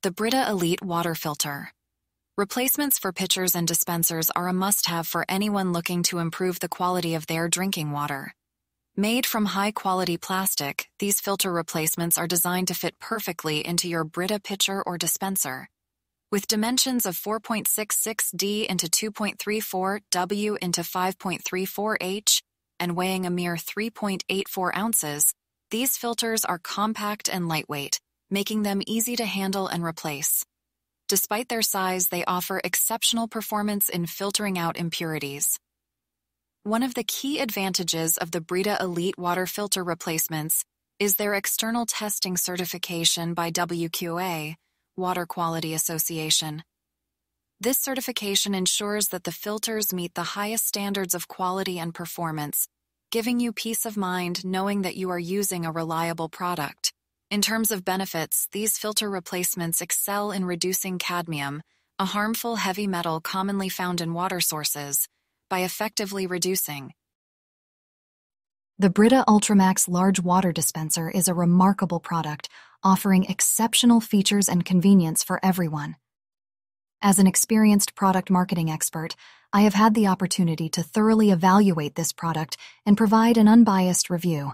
The Brita Elite Water Filter. Replacements for pitchers and dispensers are a must-have for anyone looking to improve the quality of their drinking water. Made from high-quality plastic, these filter replacements are designed to fit perfectly into your Brita pitcher or dispenser. With dimensions of 4.66D into 2.34W into 5.34H and weighing a mere 3.84 ounces, these filters are compact and lightweight, making them easy to handle and replace. Despite their size, they offer exceptional performance in filtering out impurities. One of the key advantages of the Brita Elite water filter replacements is their external testing certification by WQA, Water Quality Association. This certification ensures that the filters meet the highest standards of quality and performance, giving you peace of mind knowing that you are using a reliable product. In terms of benefits, these filter replacements excel in reducing cadmium, a harmful heavy metal commonly found in water sources, by effectively reducing. The Brita Ultramax Large Water Dispenser is a remarkable product, offering exceptional features and convenience for everyone. As an experienced product marketing expert, I have had the opportunity to thoroughly evaluate this product and provide an unbiased review.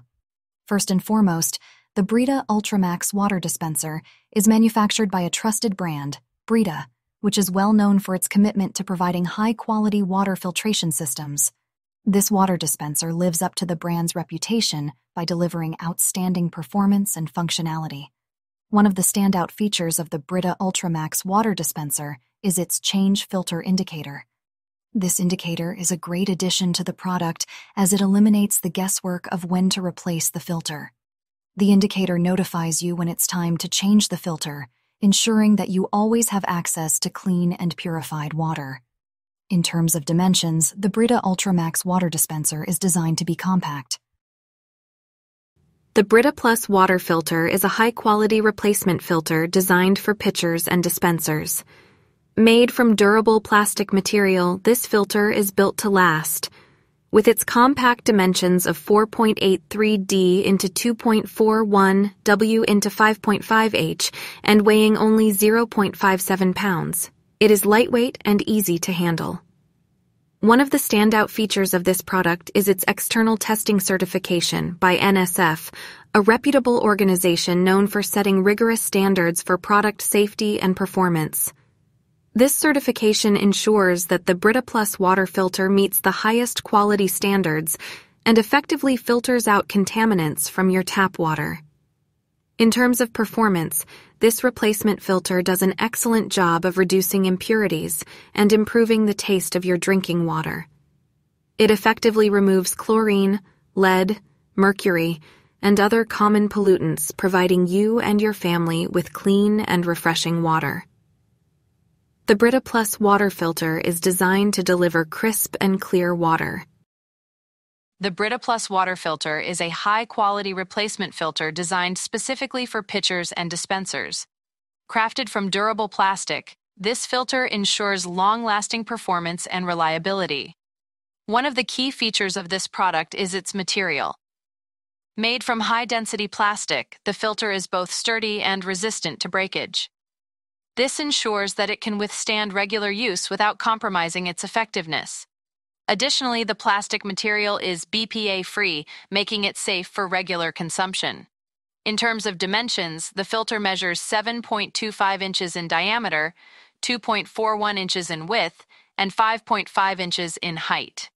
First and foremost, the Brita Ultramax Water Dispenser is manufactured by a trusted brand, Brita, which is well known for its commitment to providing high-quality water filtration systems. This water dispenser lives up to the brand's reputation by delivering outstanding performance and functionality. One of the standout features of the Brita Ultramax water dispenser is its change filter indicator. This indicator is a great addition to the product as it eliminates the guesswork of when to replace the filter. The indicator notifies you when it's time to change the filter, ensuring that you always have access to clean and purified water. In terms of dimensions, the Brita Ultramax water dispenser is designed to be compact. The Brita Plus water filter is a high-quality replacement filter designed for pitchers and dispensers. Made from durable plastic material, this filter is built to last. With its compact dimensions of 4.83D into 2.41W into 5.5H and weighing only 0.57 pounds, it is lightweight and easy to handle. One of the standout features of this product is its external testing certification by NSF, a reputable organization known for setting rigorous standards for product safety and performance. This certification ensures that the Brita Plus water filter meets the highest quality standards and effectively filters out contaminants from your tap water. In terms of performance, this replacement filter does an excellent job of reducing impurities and improving the taste of your drinking water. It effectively removes chlorine, lead, mercury, and other common pollutants, providing you and your family with clean and refreshing water. The Brita Plus water filter is designed to deliver crisp and clear water. The Brita Plus water filter is a high-quality replacement filter designed specifically for pitchers and dispensers. Crafted from durable plastic, this filter ensures long-lasting performance and reliability. One of the key features of this product is its material. Made from high-density plastic, the filter is both sturdy and resistant to breakage. This ensures that it can withstand regular use without compromising its effectiveness. Additionally, the plastic material is BPA-free, making it safe for regular consumption. In terms of dimensions, the filter measures 7.25 inches in diameter, 2.41 inches in width, and 5.5 inches in height.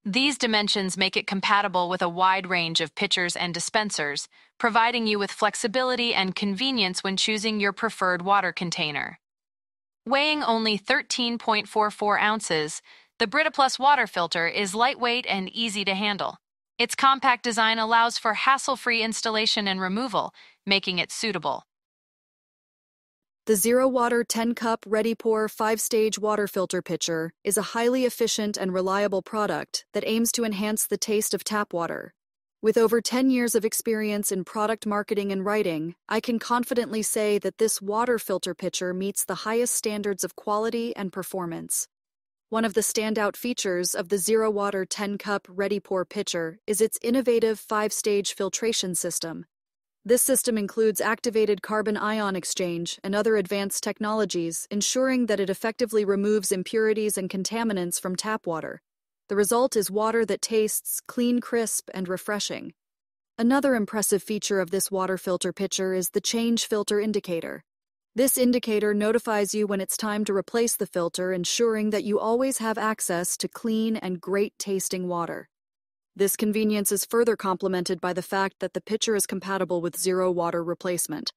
These dimensions make it compatible with a wide range of pitchers and dispensers, providing you with flexibility and convenience when choosing your preferred water container. Weighing only 13.44 ounces, the Brita Plus water filter is lightweight and easy to handle. Its compact design allows for hassle-free installation and removal, making it suitable. The Zero Water 10-cup ready-pour 5-stage water filter pitcher is a highly efficient and reliable product that aims to enhance the taste of tap water. With over 10 years of experience in product marketing and writing, I can confidently say that this water filter pitcher meets the highest standards of quality and performance. One of the standout features of the Zero Water 10-cup ready-pour pitcher is its innovative 5-stage filtration system. This system includes activated carbon ion exchange and other advanced technologies, ensuring that it effectively removes impurities and contaminants from tap water. The result is water that tastes clean, crisp, and refreshing. Another impressive feature of this water filter pitcher is the change filter indicator. This indicator notifies you when it's time to replace the filter, ensuring that you always have access to clean and great-tasting water. This convenience is further complemented by the fact that the pitcher is compatible with zero water replacement.